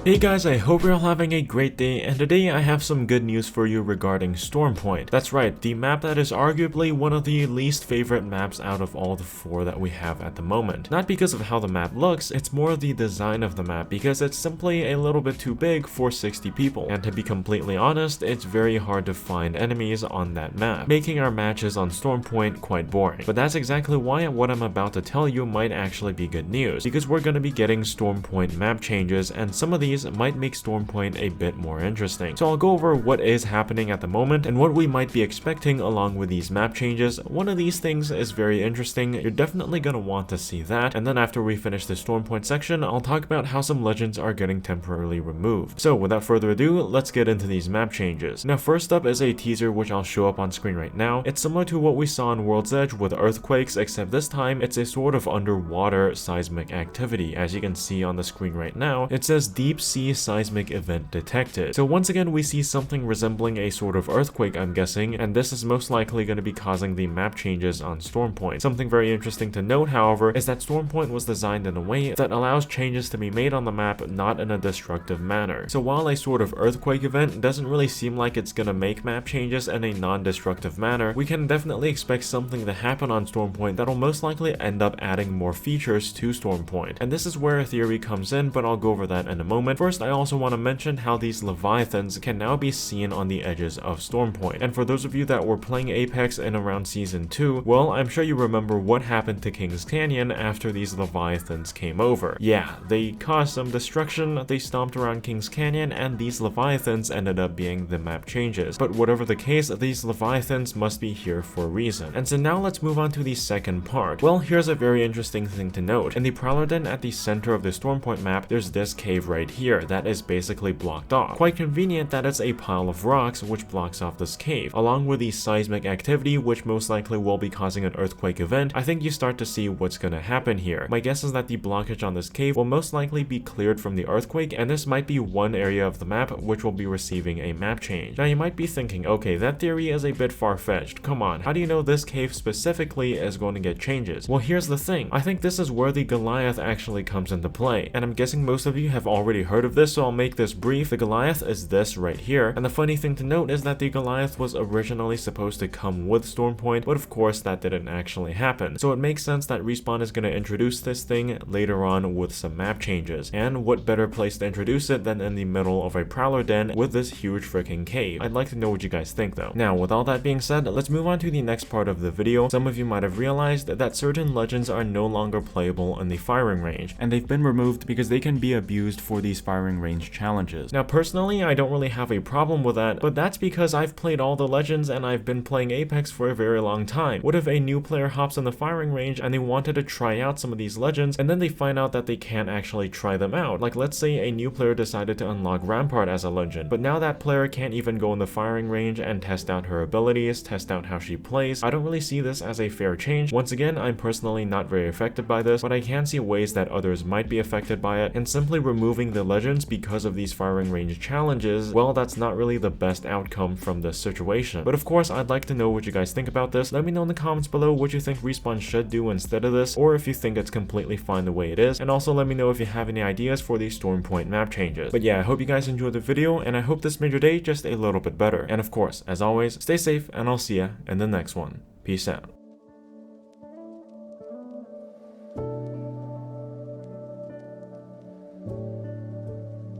Hey guys, I hope you're all having a great day, and today I have some good news for you regarding Stormpoint. That's right, the map that is arguably one of the least favorite maps out of all the 4 that we have at the moment. Not because of how the map looks, it's more the design of the map because it's simply a little bit too big for 60 people. And to be completely honest, it's very hard to find enemies on that map, making our matches on Stormpoint quite boring. But that's exactly why what I'm about to tell you might actually be good news, because we're going to be getting Stormpoint map changes, and some of these might make Stormpoint a bit more interesting. So I'll go over what is happening at the moment and what we might be expecting along with these map changes. One of these things is very interesting, you're definitely going to want to see that, and then after we finish the Stormpoint section, I'll talk about how some legends are getting temporarily removed. So without further ado, let's get into these map changes. Now first up is a teaser which I'll show up on screen right now. It's similar to what we saw in World's Edge with earthquakes, except this time it's a sort of underwater seismic activity. As you can see on the screen right now, it says deep sea seismic event detected. So once again we see something resembling a sort of earthquake, I'm guessing, and this is most likely going to be causing the map changes on Stormpoint. Something very interesting to note, however, is that Stormpoint was designed in a way that allows changes to be made on the map not in a destructive manner. So while a sort of earthquake event doesn't really seem like it's going to make map changes in a non-destructive manner, we can definitely expect something to happen on Stormpoint that'll most likely end up adding more features to Stormpoint. And this is where a theory comes in, but I'll go over that in a moment. First, I also want to mention how these Leviathans can now be seen on the edges of Stormpoint. And for those of you that were playing Apex in around Season 2, well, I'm sure you remember what happened to King's Canyon after these Leviathans came over. Yeah, they caused some destruction, they stomped around King's Canyon, and these Leviathans ended up being the map changes. But whatever the case, these Leviathans must be here for a reason. And so now let's move on to the second part. Well, here's a very interesting thing to note. In the Prowler Den at the center of the Stormpoint map, there's this cave right here that is basically blocked off. Quite convenient that it's a pile of rocks which blocks off this cave. Along with the seismic activity, which most likely will be causing an earthquake event, I think you start to see what's gonna happen here. My guess is that the blockage on this cave will most likely be cleared from the earthquake, and this might be one area of the map which will be receiving a map change. Now you might be thinking, okay, that theory is a bit far-fetched. Come on, how do you know this cave specifically is going to get changes? Well, here's the thing. I think this is where the Goliath actually comes into play, and I'm guessing most of you have already heard of this, so I'll make this brief. The Goliath is this right here, and the funny thing to note is that the Goliath was originally supposed to come with Stormpoint, but of course that didn't actually happen. So it makes sense that Respawn is going to introduce this thing later on with some map changes, and what better place to introduce it than in the middle of a Prowler Den with this huge freaking cave. I'd like to know what you guys think though. Now with all that being said, let's move on to the next part of the video. Some of you might have realized that certain legends are no longer playable in the firing range, and they've been removed because they can be abused for these firing range challenges. Now personally, I don't really have a problem with that, but that's because I've played all the legends and I've been playing Apex for a very long time. What if a new player hops in the firing range and they wanted to try out some of these legends, and then they find out that they can't actually try them out? Like let's say a new player decided to unlock Rampart as a legend, but now that player can't even go in the firing range and test out her abilities, test out how she plays. I don't really see this as a fair change. Once again, I'm personally not very affected by this, but I can see ways that others might be affected by it, and simply removing the legends because of these firing range challenges, well, that's not really the best outcome from this situation. But of course, I'd like to know what you guys think about this. Let me know in the comments below what you think Respawn should do instead of this, or if you think it's completely fine the way it is, and also let me know if you have any ideas for these Stormpoint map changes. But yeah, I hope you guys enjoyed the video, and I hope this made your day just a little bit better. And of course, as always, stay safe, and I'll see ya in the next one. Peace out.